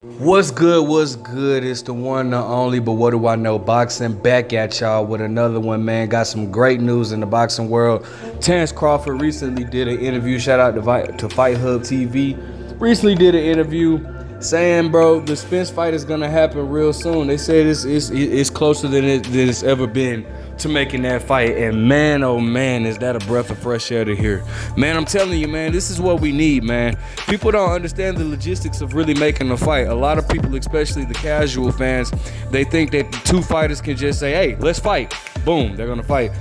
What's good? What's good? It's the one, the only, but what do I know? Boxing back at y'all with another one, man. Got some great news in the boxing world. Terence Crawford recently did an interview. Shout out to Fight Hub TV. Recently did an interview saying, bro, the Spence fight is gonna happen real soon. They said it's closer than it's ever been to making that fight, and man, oh man, is that a breath of fresh air to hear. Man, I'm telling you, man, this is what we need, man. People don't understand the logistics of really making a fight. A lot of people, especially the casual fans, they think that the two fighters can just say, hey, let's fight. Boom, they're gonna fight.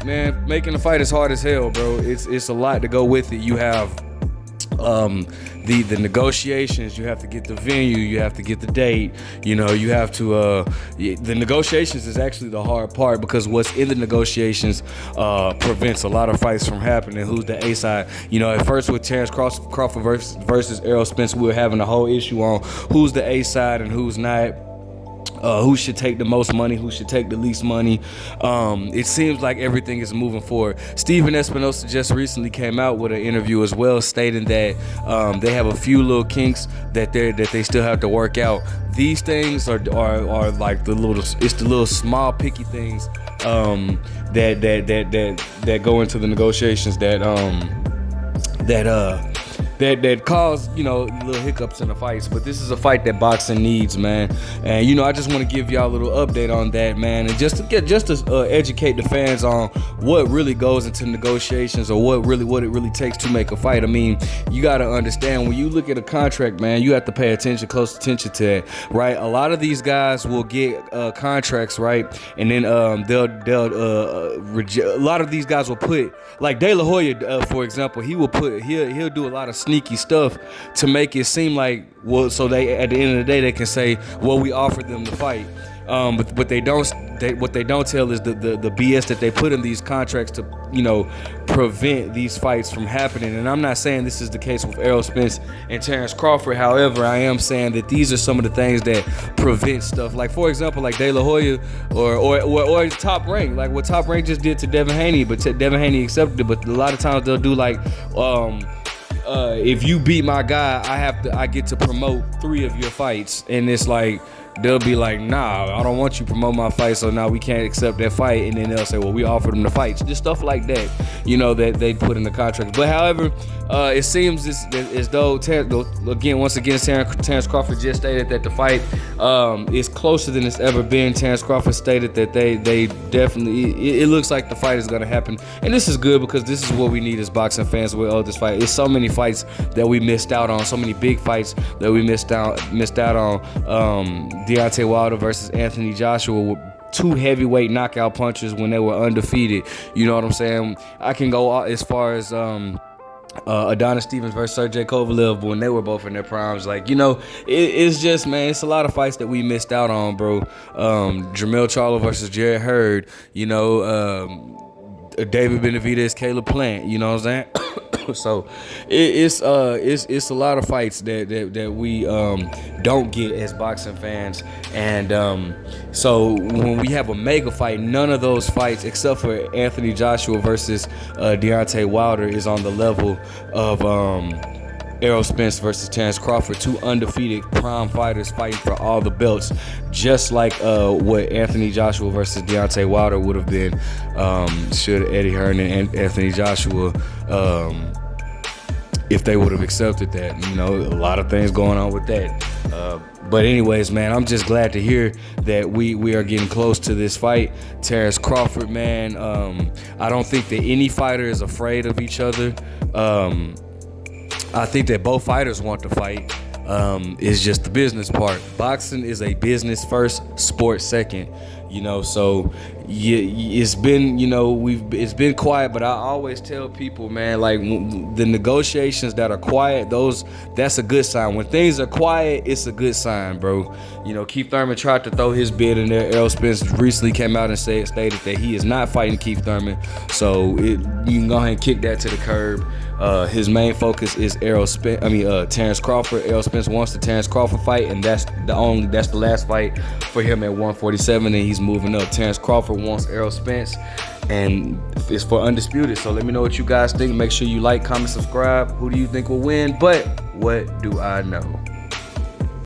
Man, making a fight is hard as hell, bro. It's a lot to go with it. You have the negotiations, you have to get the venue, you have to get the date, you have to the negotiations is actually the hard part, because what's in the negotiations prevents a lot of fights from happening. Who's the A side? At first with Terence Crawford versus Errol Spence, we were having a whole issue on who's the A side and who's not. Who should take the most money, who should take the least money. It seems like everything is moving forward. Steven Espinosa just recently came out with an interview as well, stating that they have a few little kinks that they still have to work out. These things are like the little small picky things that go into the negotiations that cause little hiccups in the fights. But this is a fight that boxing needs, man. And I just want to give y'all a little update on that, man, and just to educate the fans on what really goes into negotiations, or what it really takes to make a fight. I mean, you got to understand, when you look at a contract, man, you have to pay close attention to that, right? A lot of these guys will get contracts, right, and then they'll a lot of these guys will put, like De La Hoya, for example, he'll do a lot of sneaky stuff to make it seem like, well, so they, at the end of the day, they can say, well, we offered them the fight. But what they don't tell is the BS that they put in these contracts to prevent these fights from happening. And I'm not saying this is the case with Errol Spence and Terence Crawford. However, I am saying that these are some of the things that prevent stuff. Like, for example, like De La Hoya or Top Rank, like what Top Rank just did to Devin Haney, but Devin Haney accepted it. But a lot of times they'll do like, if you beat my guy, I get to promote 3 of your fights, and it's like, they'll be like, nah, I don't want you to promote my fight, so now we can't accept that fight. And then they'll say, well, we offered them the fights. Just stuff like that, that they put in the contract. But however, it seems as though, once again, Terence Crawford just stated that the fight is closer than it's ever been. Terence Crawford stated that they definitely, it looks like the fight is going to happen. And this is good, because this is what we need as boxing fans with this fight. It's so many fights that we missed out on, so many big fights that we missed out on. Deontay Wilder versus Anthony Joshua with 2 heavyweight knockout punchers when they were undefeated. You know what I'm saying? I can go as far as Adonis Stevens versus Sergey Kovalev when they were both in their primes. Like, it's just, man, it's a lot of fights that we missed out on, bro. Jermell Charlo versus Jared Hurd. David Benavidez, Caleb Plant. You know what I'm saying? So it's a lot of fights that we don't get as boxing fans, and so when we have a mega fight, none of those fights except for Anthony Joshua versus Deontay Wilder is on the level of Errol Spence versus Terence Crawford, 2 undefeated prime fighters fighting for all the belts, just like what Anthony Joshua versus Deontay Wilder would have been should Eddie Hearn and Anthony Joshua, if they would have accepted that. A lot of things going on with that. But anyways, man, I'm just glad to hear that we are getting close to this fight. Terence Crawford, man, I don't think that any fighter is afraid of each other. I think that both fighters want to fight. It's just the business part. Boxing is a business first, sport second. So it's been, it's been quiet, but I always tell people, man, like, the negotiations that are quiet, that's a good sign. When things are quiet, it's a good sign, bro. Keith Thurman tried to throw his bid in there. Terrell Spence recently came out and stated that he is not fighting Keith Thurman. So you can go ahead and kick that to the curb. His main focus is Terence Crawford. Errol Spence wants the Terence Crawford fight, and that's the last fight for him at 147, and he's moving up. Terence Crawford wants Errol Spence, and it's for undisputed. So let me know what you guys think. Make sure you like, comment, subscribe. Who do you think will win? But what do I know?